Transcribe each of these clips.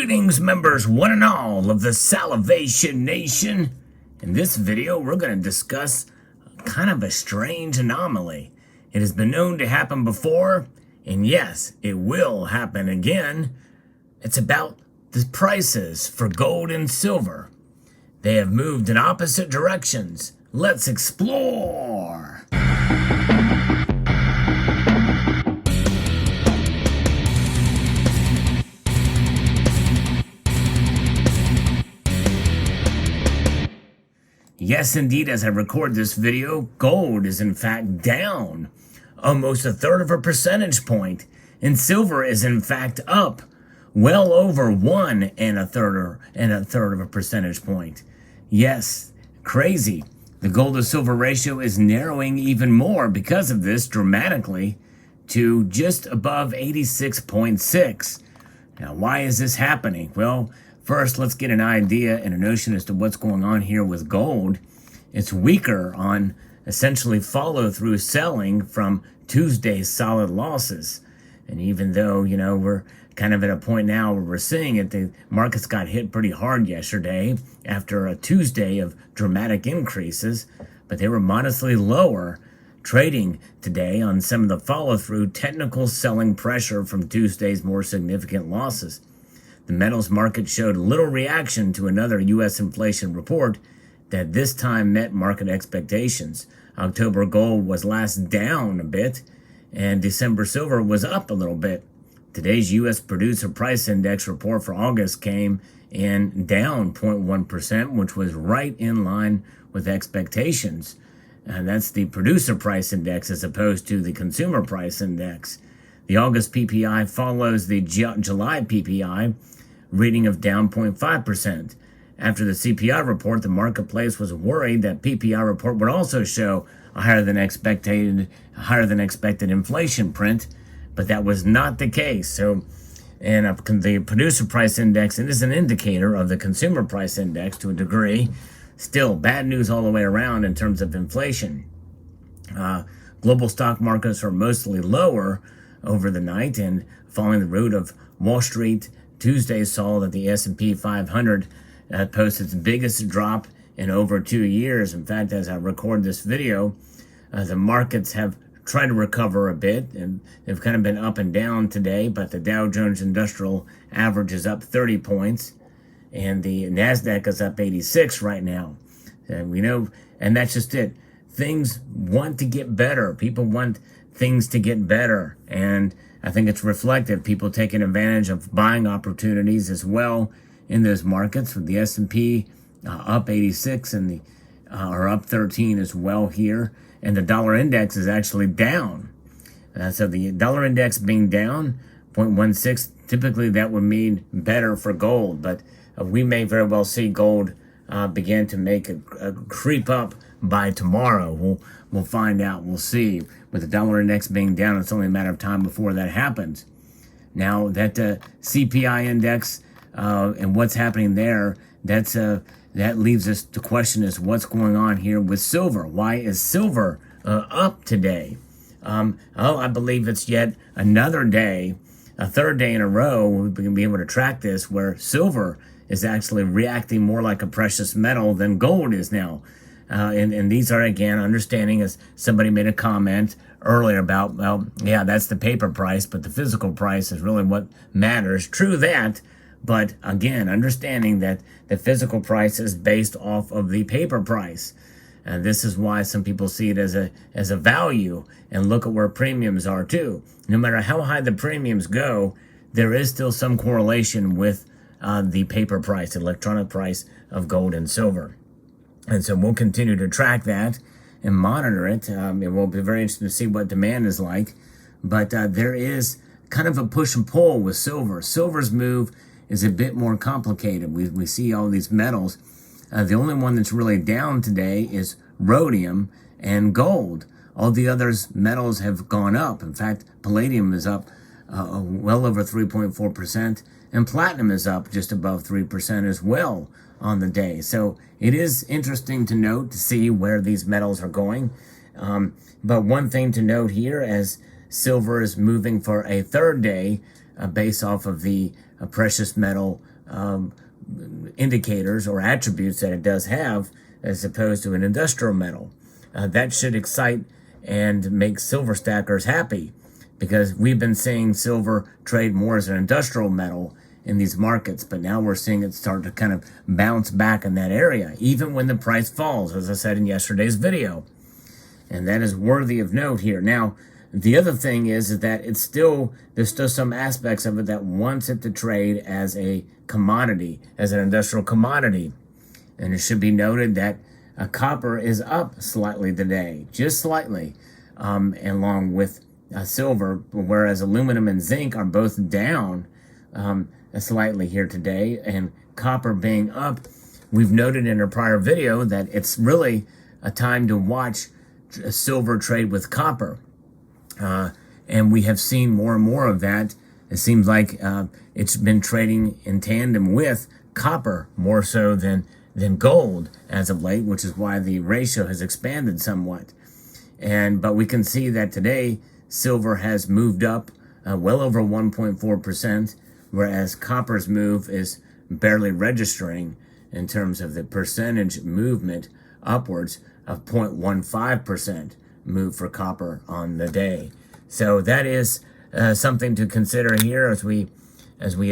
Greetings, members one and all of the Salivation Nation. In this video, we're going to discuss kind of a strange anomaly. It has been known to happen before, and yes, it will happen again. It's about the prices for gold and silver. They have moved in opposite directions. Let's explore! Yes, indeed, as I record this video, gold is in fact down almost 1/3 of a percentage point, and silver is in fact up well over 1 1/3 of a percentage point. Yes, crazy. The gold to silver ratio is narrowing even more because of this dramatically to just above 86.6. Now, why is this happening? Well, first, let's get an idea and a notion as to what's going on here with gold. It's weaker on essentially follow-through selling from Tuesday's solid losses. And even though, we're kind of at a point now where we're seeing it, the markets got hit pretty hard yesterday after a Tuesday of dramatic increases, but they were modestly lower trading today on some of the follow-through technical selling pressure from Tuesday's more significant losses. The metals market showed little reaction to another U.S. inflation report that this time met market expectations. October gold was last down a bit, and December silver was up a little bit. Today's U.S. Producer Price Index report for August came in down 0.1%, which was right in line with expectations. And that's the Producer Price Index as opposed to the Consumer Price Index. The August PPI follows the July PPI, reading of down 0.5%. After the CPI report, the marketplace was worried that PPI report would also show a higher than expected inflation print, but that was not the case. So, and the Producer Price Index, it is an indicator of the Consumer Price Index to a degree. Still, bad news all the way around in terms of inflation. Global stock markets are mostly lower over the night, and following the route of Wall Street, Tuesday saw that the S&P 500 posted its biggest drop in over 2 years. In fact, as I record this video, the markets have tried to recover a bit, and they've kind of been up and down today, but the Dow Jones Industrial Average is up 30 points, and the NASDAQ is up 86 right now. And we know, and that's just it. Things want to get better. People want things to get better, and I think it's reflective. People taking advantage of buying opportunities as well in those markets, with the S&P up 86 and the or up 13 as well here, and the dollar index is actually down. So the dollar index being down 0.16, typically that would mean better for gold, but we may very well see gold begin to make a creep up by tomorrow. We'll find out. We'll see. With the dollar index being down, it's only a matter of time before that happens. Now, that CPI index and what's happening there, that leaves us to question is what's going on here with silver. Why is silver up today? I believe it's yet another day, a third day in a row, we're going to be able to track this, where silver is actually reacting more like a precious metal than gold is now. And these are, again, understanding, as somebody made a comment earlier about, well, yeah, that's the paper price, but the physical price is really what matters. True that, but again, understanding that the physical price is based off of the paper price. And this is why some people see it as a value, and look at where premiums are too. No matter how high the premiums go, there is still some correlation with the paper price, the electronic price of gold and silver. And so we'll continue to track that and monitor it. It will be very interesting to see what demand is like. But there is kind of a push and pull with silver. Silver's move is a bit more complicated. We see all these metals. The only one that's really down today is rhodium and gold. All the others metals have gone up. In fact, palladium is up well over 3.4%, and platinum is up just above 3% as well on the day. So it is interesting to note, to see where these metals are going. But one thing to note here, as silver is moving for a third day based off of the precious metal indicators or attributes that it does have as opposed to an industrial metal. That should excite and make silver stackers happy, because we've been seeing silver trade more as an industrial metal in these markets, but now we're seeing it start to kind of bounce back in that area, even when the price falls, as I said in yesterday's video. And that is worthy of note here. Now, the other thing is that there's still some aspects of it that wants it to trade as a commodity, as an industrial commodity. And it should be noted that copper is up slightly today, just slightly, along with silver, whereas aluminum and zinc are both down slightly here today, and copper being up. We've noted in a prior video that it's really a time to watch silver trade with copper, and we have seen more and more of that. It seems like it's been trading in tandem with copper more so than gold as of late, which is why the ratio has expanded somewhat. But we can see that today silver has moved up well over 1.4%, whereas copper's move is barely registering in terms of the percentage movement upwards of 0.15% move for copper on the day. So that is something to consider here as we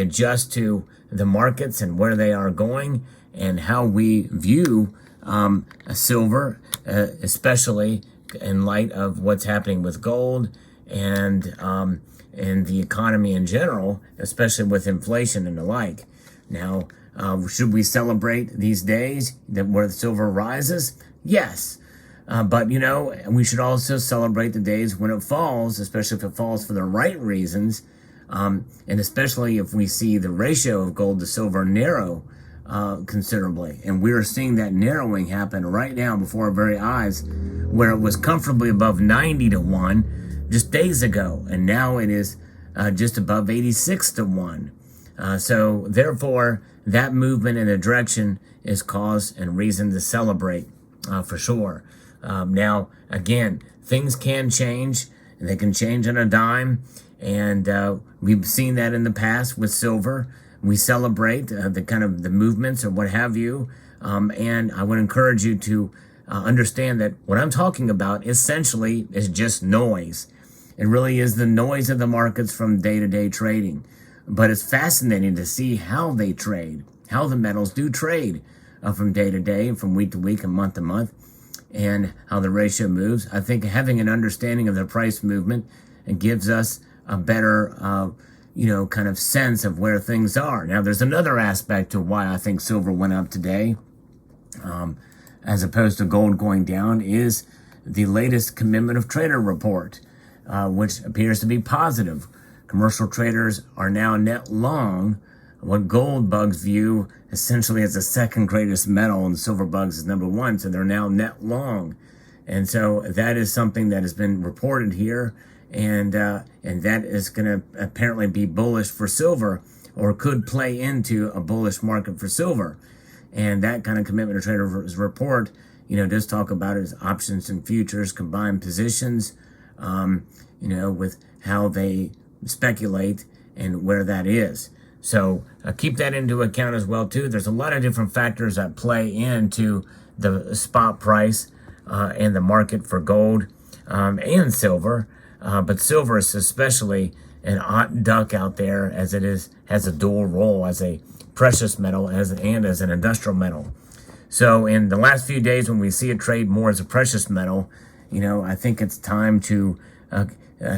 adjust to the markets and where they are going and how we view silver, especially in light of what's happening with gold and the economy in general, especially with inflation and the like. Now, should we celebrate these days where silver rises? Yes. But, we should also celebrate the days when it falls, especially if it falls for the right reasons, and especially if we see the ratio of gold to silver narrow considerably. And we're seeing that narrowing happen right now before our very eyes, where it was comfortably above 90 to 1 just days ago, and now it is just above 86 to 1. So therefore, that movement in the direction is cause and reason to celebrate for sure. Now, again, things can change, and they can change on a dime, and we've seen that in the past with silver. We celebrate the movements or what have you, and I would encourage you to understand that what I'm talking about essentially is just noise. It really is the noise of the markets from day-to-day trading. But it's fascinating to see how they trade, how the metals do trade from day to day, from week to week, and month to month, and how the ratio moves. I think having an understanding of the price movement gives us a better, kind of sense of where things are. Now, there's another aspect to why I think silver went up today, as opposed to gold going down, is the latest commitment of trader report, which appears to be positive. Commercial traders are now net long what gold bugs view essentially as the second greatest metal, and silver bugs is number one, so they're now net long. And so that is something that has been reported here, and that is going to apparently be bullish for silver, or could play into a bullish market for silver. And that kind of commitment to traders report, does talk about it as options and futures, combined positions, with how they speculate and where that is. So keep that into account as well too. There's a lot of different factors that play into the spot price and the market for gold and silver, but silver is especially an hot duck out there, as it has a dual role as a precious metal and as an industrial metal. So in the last few days, when we see it trade more as a precious metal, I think it's time to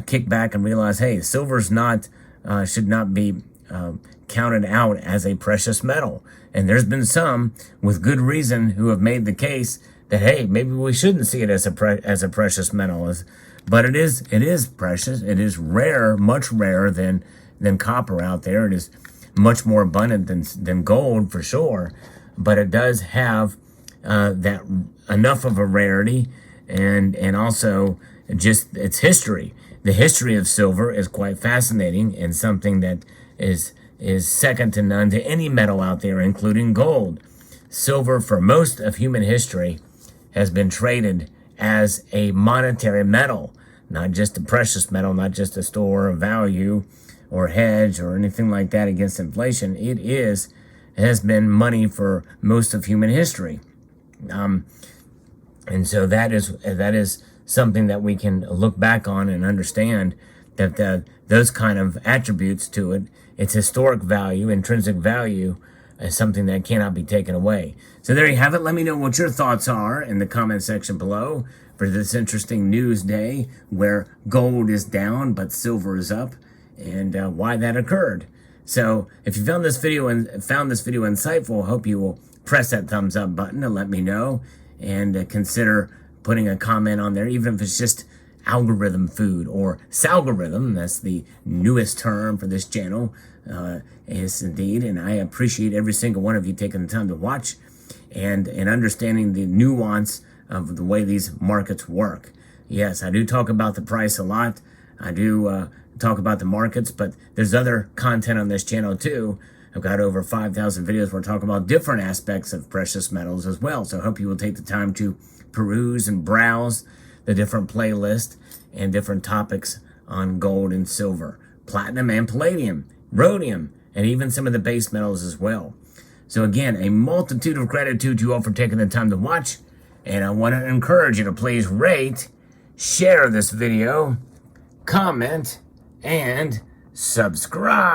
kick back and realize, hey, silver's should not be counted out as a precious metal. And there's been some with good reason who have made the case that, hey, maybe we shouldn't see it as a precious metal. But it is precious. It is rare, much rarer than copper out there. It is much more abundant than gold for sure. But it does have that enough of a rarity, and also just its history. The history of silver is quite fascinating, and something that is second to none to any metal out there, including gold. Silver, for most of human history, has been traded as a monetary metal, not just a precious metal, not just a store of value or hedge or anything like that against inflation. It is has been money for most of human history. And so that is something that we can look back on and understand that those kind of attributes to it, its historic value, intrinsic value, is something that cannot be taken away. So there you have it. Let me know what your thoughts are in the comment section below for this interesting news day where gold is down but silver is up, and why that occurred. So if you found this video insightful, I hope you will press that thumbs up button to let me know, and consider putting a comment on there, even if it's just algorithm food or salgorithm. That's the newest term for this channel. Yes, indeed. And I appreciate every single one of you taking the time to watch and understanding the nuance of the way these markets work. Yes, I do talk about the price a lot. I do talk about the markets, but there's other content on this channel too. I've got over 5,000 videos where I talk about different aspects of precious metals as well. So I hope you will take the time to peruse and browse the different playlists and different topics on gold and silver, platinum and palladium, rhodium, and even some of the base metals as well. So again, a multitude of gratitude to you all for taking the time to watch. And I want to encourage you to please rate, share this video, comment, and subscribe.